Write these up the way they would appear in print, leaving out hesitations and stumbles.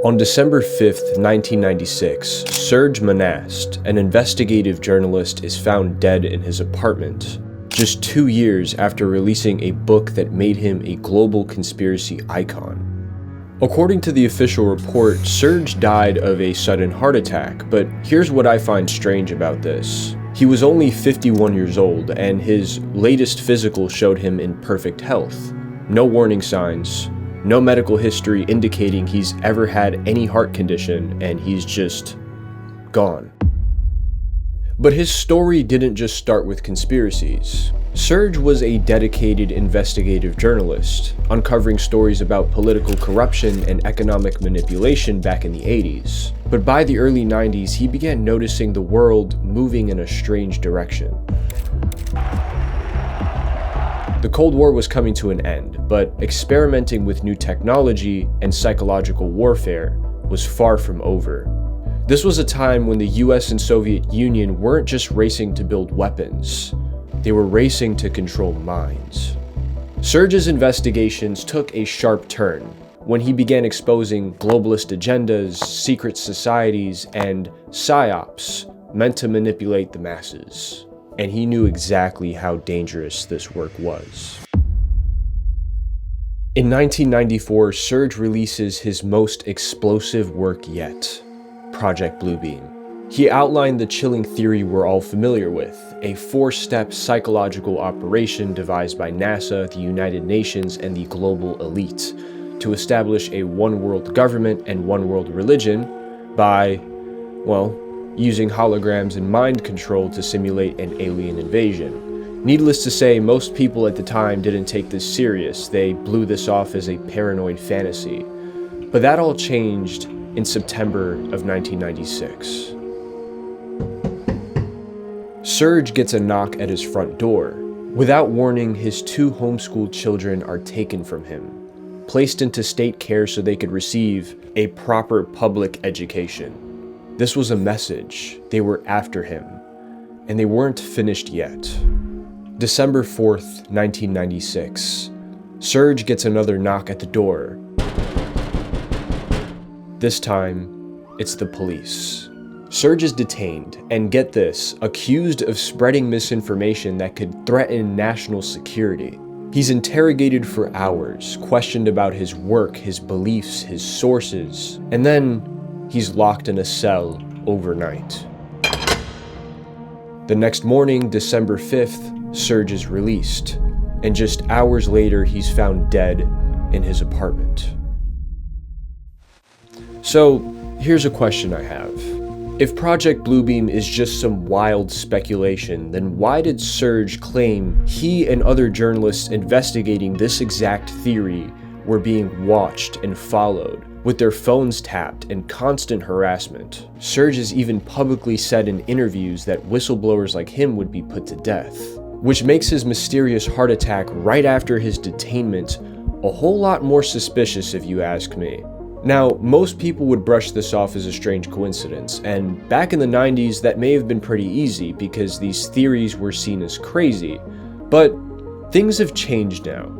On December 5th, 1996, Serge Monast, an investigative journalist, is found dead in his apartment, just 2 years after releasing a book that made him a global conspiracy icon. According to the official report, Serge died of a sudden heart attack, but here's what I find strange about this. He was only 51 years old, and his latest physical showed him in perfect health. No warning signs, no medical history indicating he's ever had any heart condition, and he's just gone. But his story didn't just start with conspiracies. Serge was a dedicated investigative journalist, uncovering stories about political corruption and economic manipulation back in the 80s. But by the early 90s, he began noticing the world moving in a strange direction. The Cold War was coming to an end, but experimenting with new technology and psychological warfare was far from over. This was a time when the US and Soviet Union weren't just racing to build weapons, they were racing to control minds. Serge's investigations took a sharp turn when he began exposing globalist agendas, secret societies, and psyops meant to manipulate the masses. And he knew exactly how dangerous this work was. In 1994, Serge releases his most explosive work yet, Project Bluebeam. He outlined the chilling theory we're all familiar with, a 4-step psychological operation devised by NASA, the United Nations, and the global elite to establish a one-world government and one-world religion by, well, using holograms and mind control to simulate an alien invasion. Needless to say, most people at the time didn't take this serious. They blew this off as a paranoid fantasy. But that all changed in September of 1996. Serge gets a knock at his front door. Without warning, his 2 homeschooled children are taken from him, placed into state care so they could receive a proper public education. This was a message. They were after him, and they weren't finished yet. December 4th, 1996. Serge gets another knock at the door. This time, it's the police. Serge is detained, and get this, accused of spreading misinformation that could threaten national security. He's interrogated for hours, questioned about his work, his beliefs, his sources, and then he's locked in a cell overnight. The next morning, December 5th, Serge is released, and just hours later, he's found dead in his apartment. So, here's a question I have. If Project Bluebeam is just some wild speculation, then why did Serge claim he and other journalists investigating this exact theory were being watched and followed, with their phones tapped and constant harassment? Serge has even publicly said in interviews that whistleblowers like him would be put to death, which makes his mysterious heart attack right after his detainment a whole lot more suspicious if you ask me. Now, most people would brush this off as a strange coincidence, and back in the 90s that may have been pretty easy because these theories were seen as crazy, but things have changed now.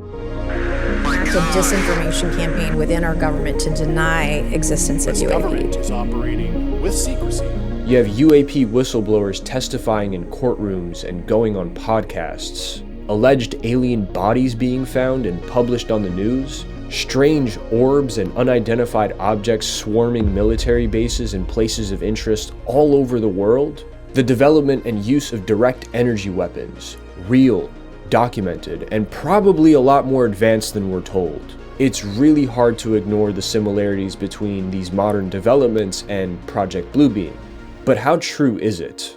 It's a disinformation campaign within our government to deny existence of UAP. Government is operating with secrecy. You have UAP whistleblowers testifying in courtrooms and going on podcasts, alleged alien bodies being found and published on the news, strange orbs and unidentified objects swarming military bases and places of interest all over the world, the development and use of direct energy weapons, real, documented, and probably a lot more advanced than we're told. It's really hard to ignore the similarities between these modern developments and Project Bluebeam. But how true is it?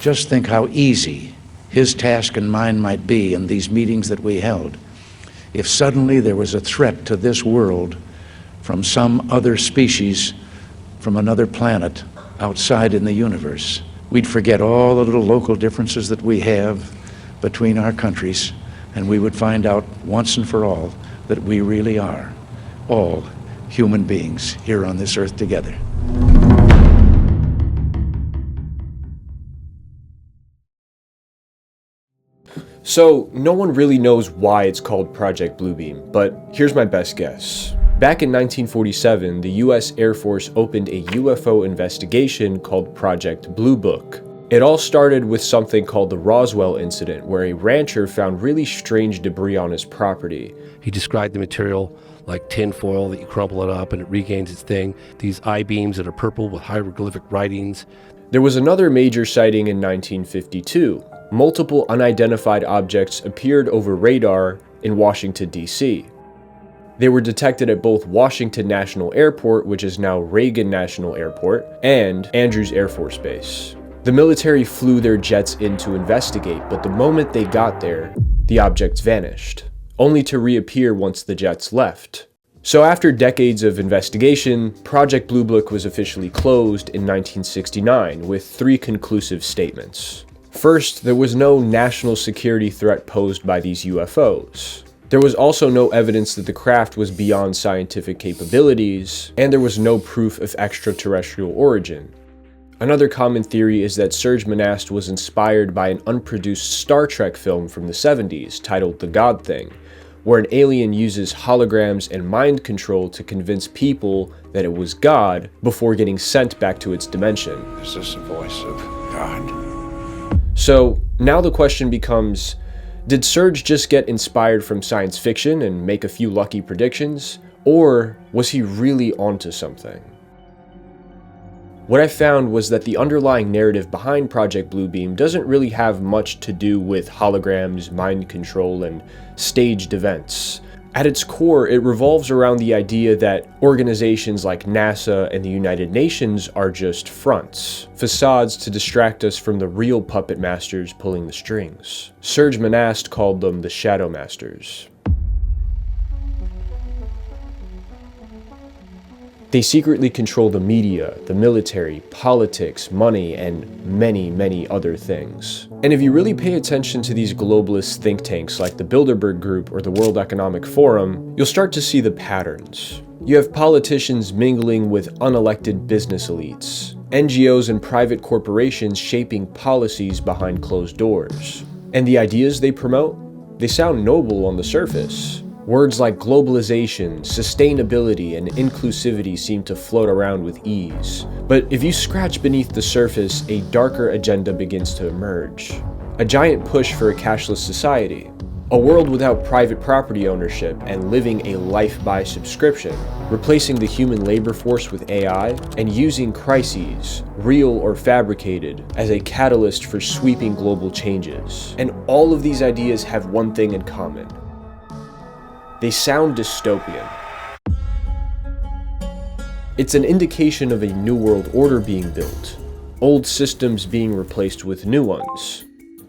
Just think how easy his task and mine might be in these meetings that we held if suddenly there was a threat to this world from some other species, from another planet outside in the universe. We'd forget all the little local differences that we have between our countries, and we would find out once and for all that we really are all human beings here on this earth together. So, no one really knows why it's called Project Bluebeam, but here's my best guess. Back in 1947, the US Air Force opened a UFO investigation called Project Blue Book. It all started with something called the Roswell incident, where a rancher found really strange debris on his property. He described the material like tin foil that you crumple it up and it regains its thing. These I-beams that are purple with hieroglyphic writings. There was another major sighting in 1952. Multiple unidentified objects appeared over radar in Washington, D.C. They were detected at both Washington National Airport, which is now Reagan National Airport, and Andrews Air Force Base. The military flew their jets in to investigate, but the moment they got there, the objects vanished, only to reappear once the jets left. So after decades of investigation, Project Blue Book was officially closed in 1969 with 3 conclusive statements. First, there was no national security threat posed by these UFOs. There was also no evidence that the craft was beyond scientific capabilities, and there was no proof of extraterrestrial origin. Another common theory is that Serge Monast was inspired by an unproduced Star Trek film from the 70s titled The God Thing, where an alien uses holograms and mind control to convince people that it was God before getting sent back to its dimension. Is this the voice of God? So now the question becomes, did Serge just get inspired from science fiction and make a few lucky predictions, or was he really onto something? What I found was that the underlying narrative behind Project Bluebeam doesn't really have much to do with holograms, mind control, and staged events. At its core, it revolves around the idea that organizations like NASA and the United Nations are just fronts, facades to distract us from the real puppet masters pulling the strings. Serge Monast called them the Shadow Masters. They secretly control the media, the military, politics, money, and many, many other things. And if you really pay attention to these globalist think tanks like the Bilderberg Group or the World Economic Forum, you'll start to see the patterns. You have politicians mingling with unelected business elites, NGOs and private corporations shaping policies behind closed doors. And the ideas they promote? They sound noble on the surface. Words like globalization, sustainability, and inclusivity seem to float around with ease. But if you scratch beneath the surface, a darker agenda begins to emerge. A giant push for a cashless society. A world without private property ownership and living a life by subscription. Replacing the human labor force with AI and using crises, real or fabricated, as a catalyst for sweeping global changes. And all of these ideas have one thing in common. They sound dystopian. It's an indication of a new world order being built, old systems being replaced with new ones.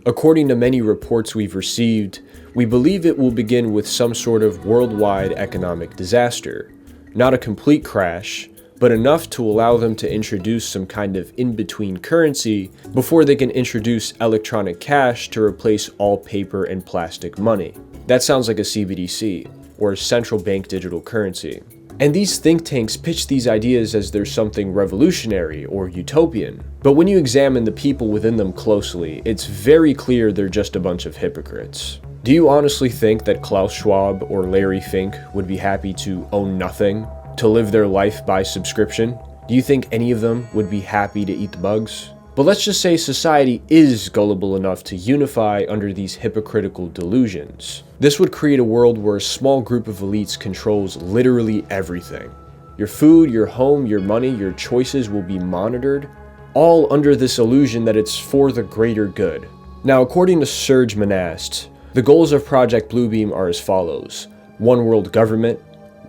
According to many reports we've received, we believe it will begin with some sort of worldwide economic disaster. Not a complete crash, but enough to allow them to introduce some kind of in-between currency before they can introduce electronic cash to replace all paper and plastic money. That sounds like a CBDC, or a central bank digital currency. And these think tanks pitch these ideas as there's something revolutionary or utopian. But when you examine the people within them closely, it's very clear they're just a bunch of hypocrites. Do you honestly think that Klaus Schwab or Larry Fink would be happy to own nothing, to live their life by subscription? Do you think any of them would be happy to eat the bugs? But let's just say society is gullible enough to unify under these hypocritical delusions. This would create a world where a small group of elites controls literally everything. Your food, your home, your money, your choices will be monitored, all under this illusion that it's for the greater good. Now, according to Serge Monast, the goals of Project Bluebeam are as follows: one world government,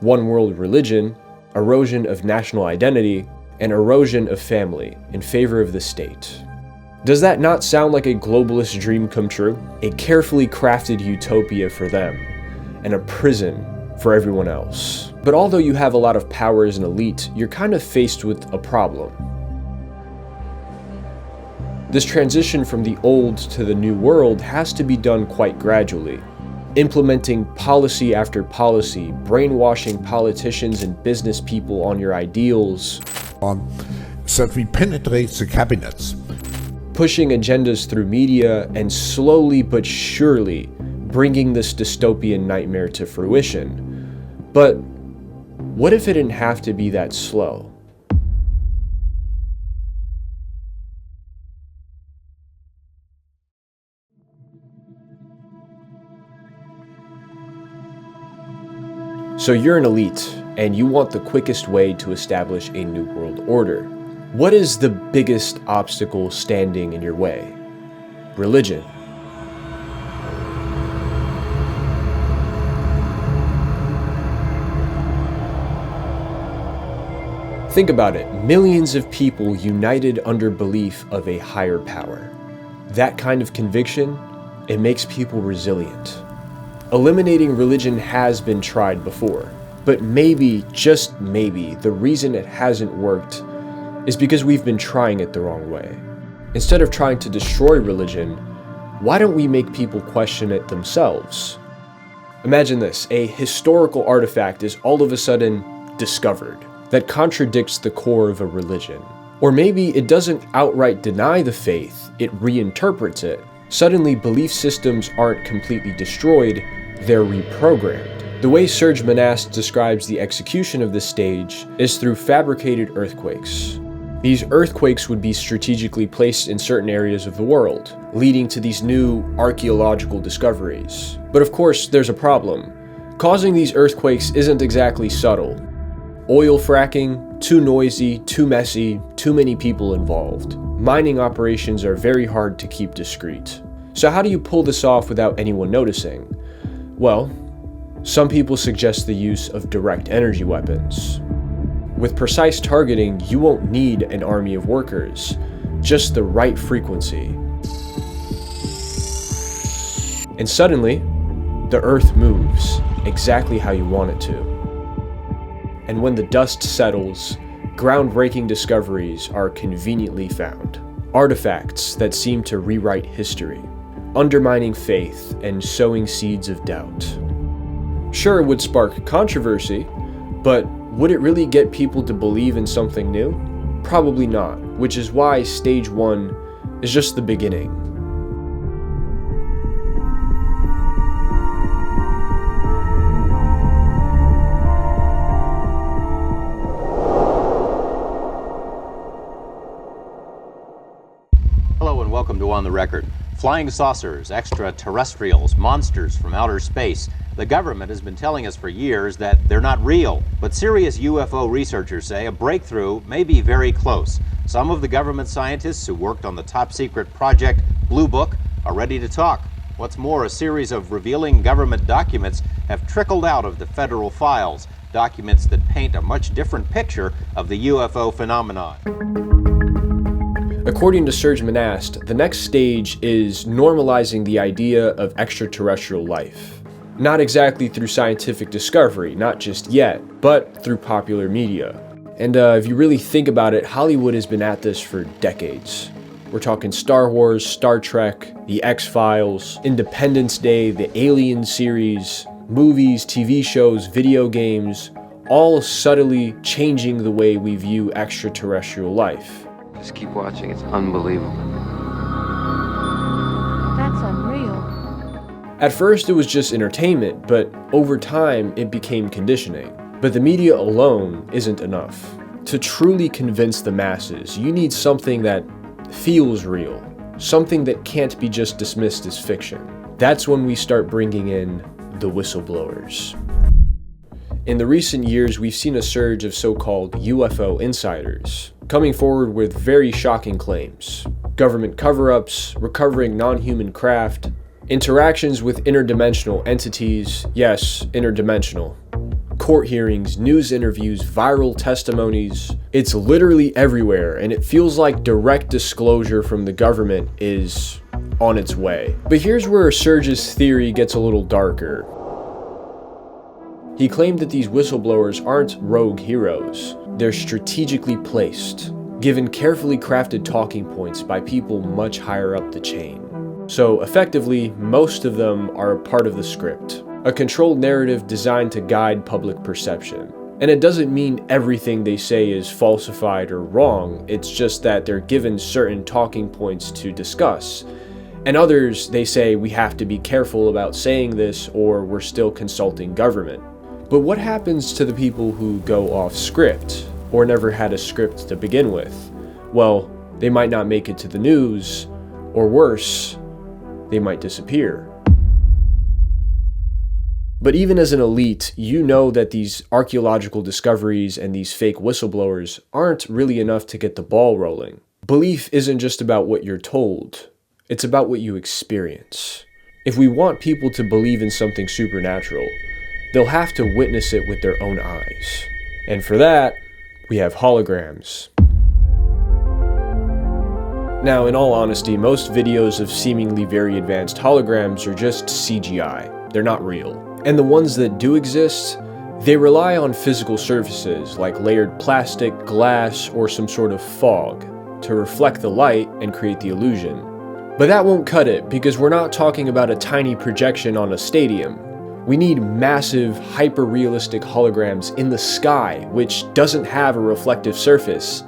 one world religion, erosion of national identity, and erosion of family in favor of the state. Does that not sound like a globalist dream come true? A carefully crafted utopia for them, and a prison for everyone else. But although you have a lot of power as an elite, you're kind of faced with a problem. This transition from the old to the new world has to be done quite gradually. Implementing policy after policy, brainwashing politicians and business people on your ideals, so that we penetrate the cabinets. pushing agendas through media and slowly but surely bringing this dystopian nightmare to fruition. But what if it didn't have to be that slow? So you're an elite, and you want the quickest way to establish a new world order. What is the biggest obstacle standing in your way? Religion. Think about it, millions of people united under belief of a higher power. That kind of conviction, it makes people resilient. Eliminating religion has been tried before, but maybe, just maybe, the reason it hasn't worked is because we've been trying it the wrong way. Instead of trying to destroy religion, why don't we make people question it themselves? Imagine this, a historical artifact is all of a sudden discovered that contradicts the core of a religion. Or maybe it doesn't outright deny the faith, it reinterprets it. Suddenly, belief systems aren't completely destroyed, they're reprogrammed. The way Serge Monast describes the execution of this stage is through fabricated earthquakes. These earthquakes would be strategically placed in certain areas of the world, leading to these new archaeological discoveries. But of course, there's a problem. Causing these earthquakes isn't exactly subtle. Oil fracking, too noisy, too messy, too many people involved. Mining operations are very hard to keep discreet. So how do you pull this off without anyone noticing? Well, some people suggest the use of direct energy weapons. With precise targeting, you won't need an army of workers, just the right frequency. And suddenly, the Earth moves exactly how you want it to. And when the dust settles, groundbreaking discoveries are conveniently found. Artifacts that seem to rewrite history, undermining faith and sowing seeds of doubt. Sure, it would spark controversy, but would it really get people to believe in something new? Probably not, which is why stage 1 is just the beginning. Hello and welcome to On the Record. Flying saucers, extraterrestrials, monsters from outer space. The government has been telling us for years that they're not real, but serious UFO researchers say a breakthrough may be very close. Some of the government scientists who worked on the top-secret project Blue Book are ready to talk. What's more, a series of revealing government documents have trickled out of the federal files, documents that paint a much different picture of the UFO phenomenon. According to Serge Monast, the next stage is normalizing the idea of extraterrestrial life. Not exactly through scientific discovery, not just yet, but through popular media. And if you really think about it, Hollywood has been at this for decades. We're talking Star Wars, Star Trek, The X-Files, Independence Day, the Alien series, movies, TV shows, video games, all subtly changing the way we view extraterrestrial life. Just keep watching, it's unbelievable. That's unreal. At first it was just entertainment, but over time it became conditioning. But the media alone isn't enough. To truly convince the masses, you need something that feels real, something that can't be just dismissed as fiction. That's when we start bringing in the whistleblowers. In the recent years, we've seen a surge of so-called UFO insiders, coming forward with very shocking claims. Government cover-ups, recovering non-human craft, interactions with interdimensional entities, yes, interdimensional. Court hearings, news interviews, viral testimonies. It's literally everywhere, and it feels like direct disclosure from the government is on its way. But here's where Serge's theory gets a little darker. He claimed that these whistleblowers aren't rogue heroes. They're strategically placed, given carefully crafted talking points by people much higher up the chain. So effectively, most of them are a part of the script, a controlled narrative designed to guide public perception. And it doesn't mean everything they say is falsified or wrong, it's just that they're given certain talking points to discuss. And others, they say we have to be careful about saying this or we're still consulting government. But what happens to the people who go off script or never had a script to begin with? Well, they might not make it to the news, or worse, they might disappear. But even as an elite, you know that these archaeological discoveries and these fake whistleblowers aren't really enough to get the ball rolling. Belief isn't just about what you're told, it's about what you experience. If we want people to believe in something supernatural, they'll have to witness it with their own eyes. And for that, we have holograms. Now, in all honesty, most videos of seemingly very advanced holograms are just CGI. They're not real. And the ones that do exist, they rely on physical surfaces like layered plastic, glass, or some sort of fog to reflect the light and create the illusion. But that won't cut it because we're not talking about a tiny projection on a stadium. We need massive, hyper-realistic holograms in the sky, which doesn't have a reflective surface.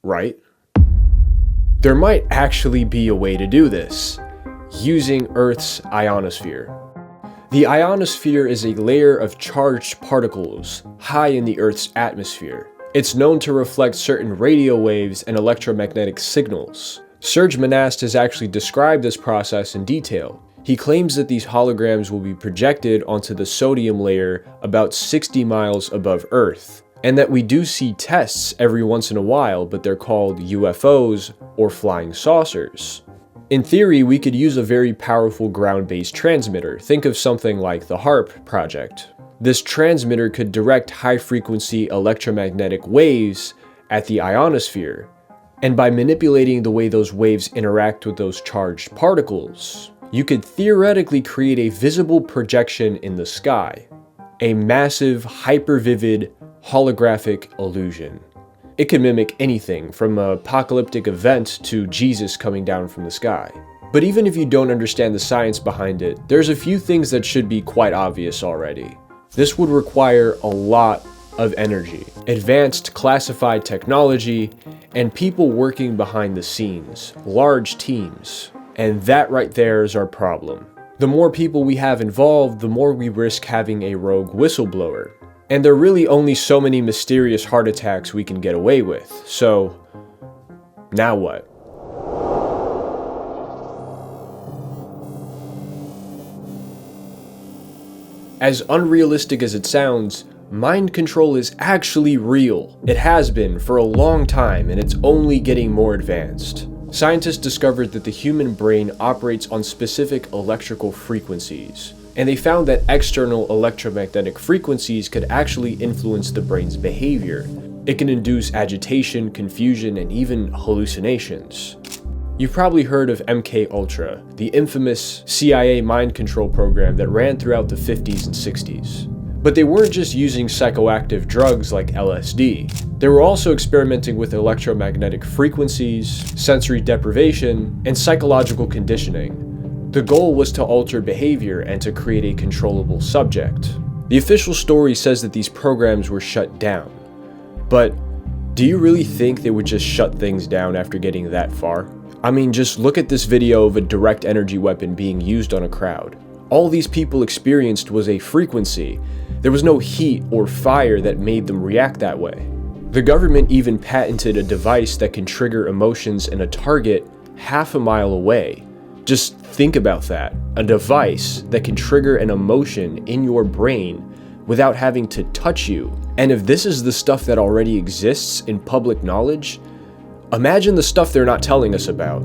Right? There might actually be a way to do this, using Earth's ionosphere. The ionosphere is a layer of charged particles high in the Earth's atmosphere. It's known to reflect certain radio waves and electromagnetic signals. Serge Monast has actually described this process in detail. He claims that these holograms will be projected onto the sodium layer about 60 miles above Earth, and that we do see tests every once in a while, but they're called UFOs or flying saucers. In theory, we could use a very powerful ground-based transmitter. Think of something like the HAARP project. This transmitter could direct high-frequency electromagnetic waves at the ionosphere, and by manipulating the way those waves interact with those charged particles, you could theoretically create a visible projection in the sky, a massive, hyper-vivid, holographic illusion. It could mimic anything from an apocalyptic event to Jesus coming down from the sky. But even if you don't understand the science behind it, there's a few things that should be quite obvious already. This would require a lot of energy, advanced classified technology, and people working behind the scenes, large teams. And that right there is our problem. The more people we have involved, the more we risk having a rogue whistleblower. And there are really only so many mysterious heart attacks we can get away with. So, now what? As unrealistic as it sounds, mind control is actually real. It has been for a long time, and it's only getting more advanced. Scientists discovered that the human brain operates on specific electrical frequencies, and they found that external electromagnetic frequencies could actually influence the brain's behavior. It can induce agitation, confusion, and even hallucinations. You've probably heard of MK-Ultra, the infamous CIA mind control program that ran throughout the 50s and 60s. But they weren't just using psychoactive drugs like LSD. They were also experimenting with electromagnetic frequencies, sensory deprivation, and psychological conditioning. The goal was to alter behavior and to create a controllable subject. The official story says that these programs were shut down. But do you really think they would just shut things down after getting that far? I mean, just look at this video of a direct energy weapon being used on a crowd. All these people experienced was a frequency. There was no heat or fire that made them react that way. The government even patented a device that can trigger emotions in a target half a mile away. Just think about that. A device that can trigger an emotion in your brain without having to touch you. And if this is the stuff that already exists in public knowledge, imagine the stuff they're not telling us about.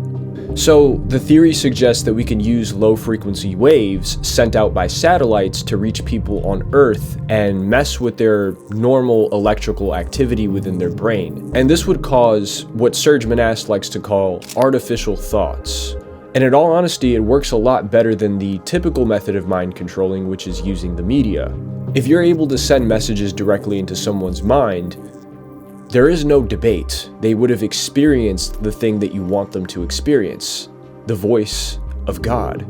So the theory suggests that we can use low-frequency waves sent out by satellites to reach people on Earth and mess with their normal electrical activity within their brain. And this would cause what Serge Monast likes to call artificial thoughts. And in all honesty, it works a lot better than the typical method of mind controlling, which is using the media. If you're able to send messages directly into someone's mind, there is no debate. They would have experienced the thing that you want them to experience, the voice of God.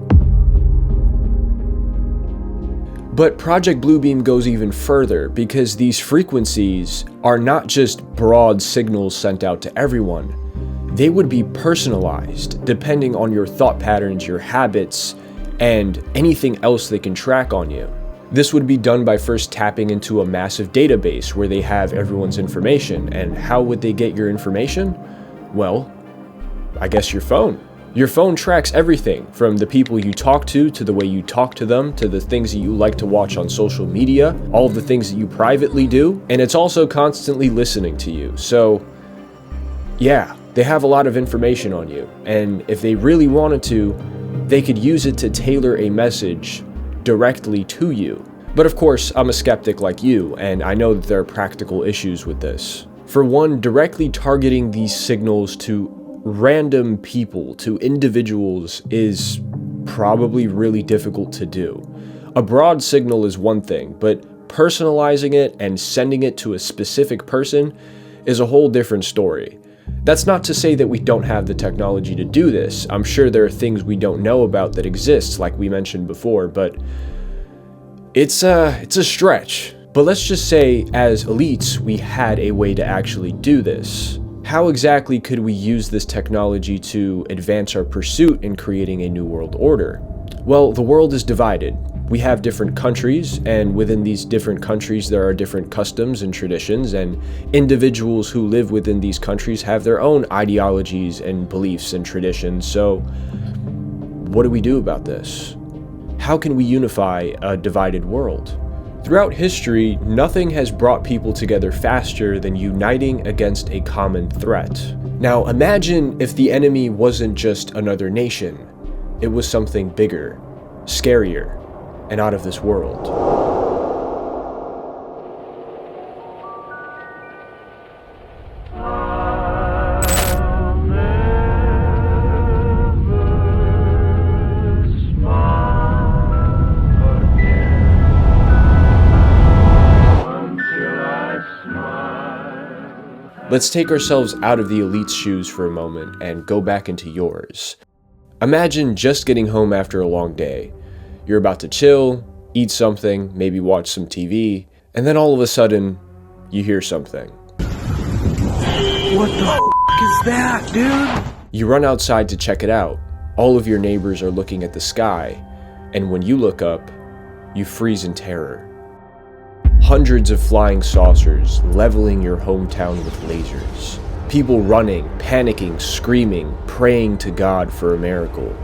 But Project Bluebeam goes even further because these frequencies are not just broad signals sent out to everyone. They would be personalized depending on your thought patterns, your habits, and anything else they can track on you. This would be done by first tapping into a massive database where they have everyone's information. And how would they get your information? Well, I guess your phone. Your phone tracks everything from the people you talk to the way you talk to them, to the things that you like to watch on social media, all of the things that you privately do, and it's also constantly listening to you. So, yeah, they have a lot of information on you, and if they really wanted to, they could use it to tailor a message directly to you. But of course, I'm a skeptic like you, and I know that there are practical issues with this. For one, directly targeting these signals to random people, to individuals, is probably really difficult to do. A broad signal is one thing, but personalizing it and sending it to a specific person is a whole different story. That's not to say that we don't have the technology to do this. I'm sure there are things we don't know about that exist, like we mentioned before, but it's a stretch. But let's just say, as elites, we had a way to actually do this. How exactly could we use this technology to advance our pursuit in creating a new world order? Well, the world is divided. We have different countries, and within these different countries there are different customs and traditions, and individuals who live within these countries have their own ideologies and beliefs and traditions. So, what do we do about this? How can we unify a divided world? Throughout history, nothing has brought people together faster than uniting against a common threat. Now, imagine if the enemy wasn't just another nation. It was something bigger, scarier, and out of this world. Let's take ourselves out of the elite's shoes for a moment and go back into yours. Imagine just getting home after a long day. You're about to chill, eat something, maybe watch some TV, and then all of a sudden, you hear something. What the f*** is that, dude? You run outside to check it out. All of your neighbors are looking at the sky, and when you look up, you freeze in terror. Hundreds of flying saucers leveling your hometown with lasers. People running, panicking, screaming, praying to God for a miracle.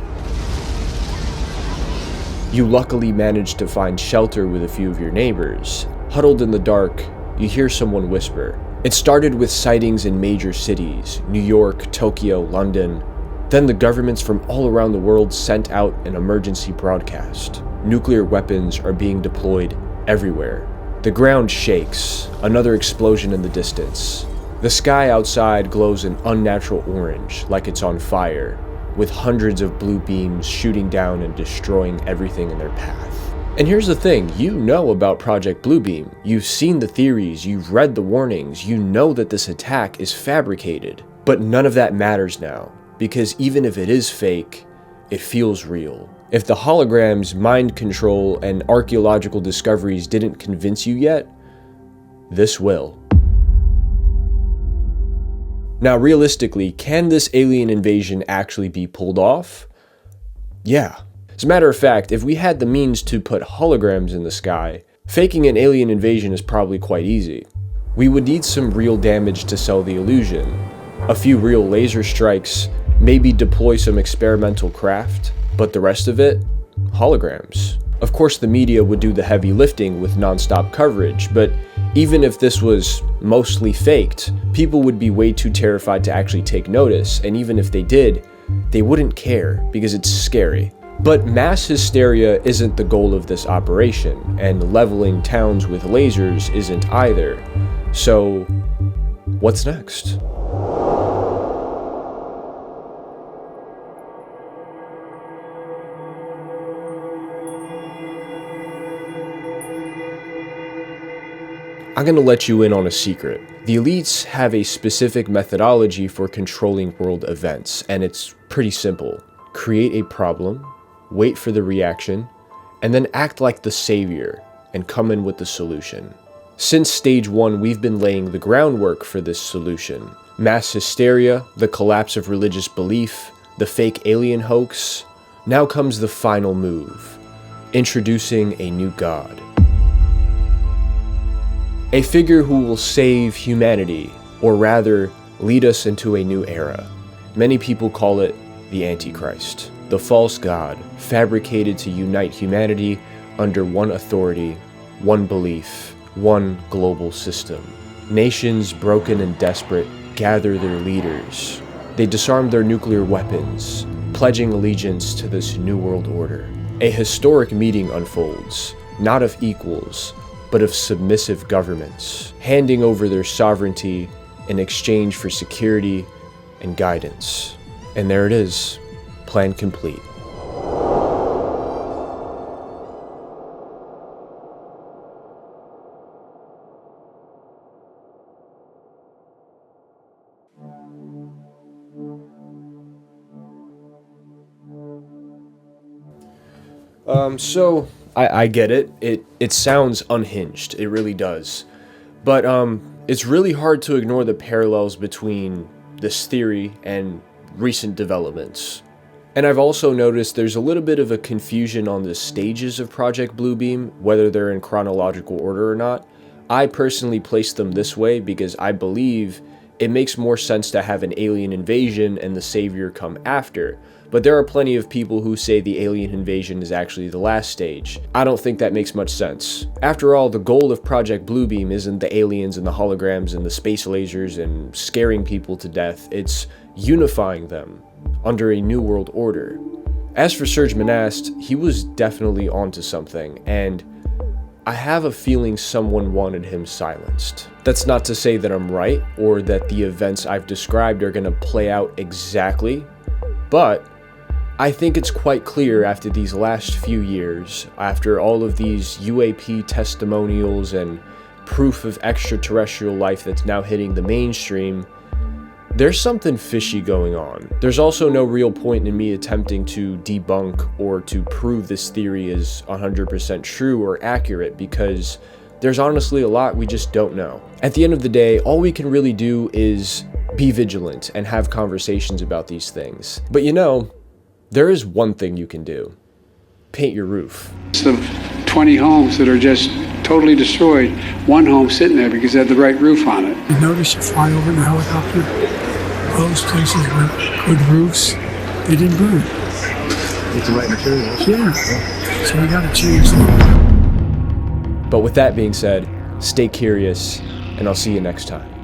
You luckily manage to find shelter with a few of your neighbors. Huddled in the dark, you hear someone whisper. It started with sightings in major cities, New York, Tokyo, London. Then the governments from all around the world sent out an emergency broadcast. Nuclear weapons are being deployed everywhere. The ground shakes, another explosion in the distance. The sky outside glows an unnatural orange, like it's on fire, with hundreds of blue beams shooting down and destroying everything in their path. And here's the thing, you know about Project Bluebeam. You've seen the theories, you've read the warnings, you know that this attack is fabricated. But none of that matters now, because even if it is fake, it feels real. If the holograms, mind control, and archaeological discoveries didn't convince you yet, this will. Now, realistically, can this alien invasion actually be pulled off? Yeah. As a matter of fact, if we had the means to put holograms in the sky, faking an alien invasion is probably quite easy. We would need some real damage to sell the illusion, a few real laser strikes, maybe deploy some experimental craft, but the rest of it? Holograms. Of course, the media would do the heavy lifting with non-stop coverage, but even if this was mostly faked, people would be way too terrified to actually take notice, and even if they did, they wouldn't care because it's scary. But mass hysteria isn't the goal of this operation, and leveling towns with lasers isn't either. So, what's next? I'm gonna let you in on a secret. The elites have a specific methodology for controlling world events, and it's pretty simple. Create a problem, wait for the reaction, and then act like the savior and come in with the solution. Since stage 1, we've been laying the groundwork for this solution. Mass hysteria, the collapse of religious belief, the fake alien hoax. Now comes the final move, introducing a new god. A figure who will save humanity, or rather, lead us into a new era. Many people call it the Antichrist, the false god, fabricated to unite humanity under one authority, one belief, one global system. Nations, broken and desperate, gather their leaders. They disarm their nuclear weapons, pledging allegiance to this new world order. A historic meeting unfolds, not of equals, but of submissive governments, handing over their sovereignty in exchange for security and guidance. And there it is, plan complete. So I get it. It sounds unhinged. It really does. But it's really hard to ignore the parallels between this theory and recent developments. And I've also noticed there's a little bit of a confusion on the stages of Project Bluebeam, whether they're in chronological order or not. I personally place them this way because I believe it makes more sense to have an alien invasion and the savior come after. But there are plenty of people who say the alien invasion is actually the last stage. I don't think that makes much sense. After all, the goal of Project Bluebeam isn't the aliens and the holograms and the space lasers and scaring people to death. It's unifying them under a new world order. As for Serge Monast, he was definitely onto something, and I have a feeling someone wanted him silenced. That's not to say that I'm right or that the events I've described are gonna play out exactly, but I think it's quite clear after these last few years, after all of these UAP testimonials and proof of extraterrestrial life that's now hitting the mainstream, there's something fishy going on. There's also no real point in me attempting to debunk or to prove this theory is 100% true or accurate because there's honestly a lot we just don't know. At the end of the day, all we can really do is be vigilant and have conversations about these things. But you know, there is one thing you can do. Paint your roof. It's the 20 homes that are just totally destroyed. One home sitting there because it had the right roof on it. You notice you fly over in the helicopter, those places with good roofs, they didn't burn. It's the right materials. Yeah. So we gotta change them. But with that being said, stay curious, and I'll see you next time.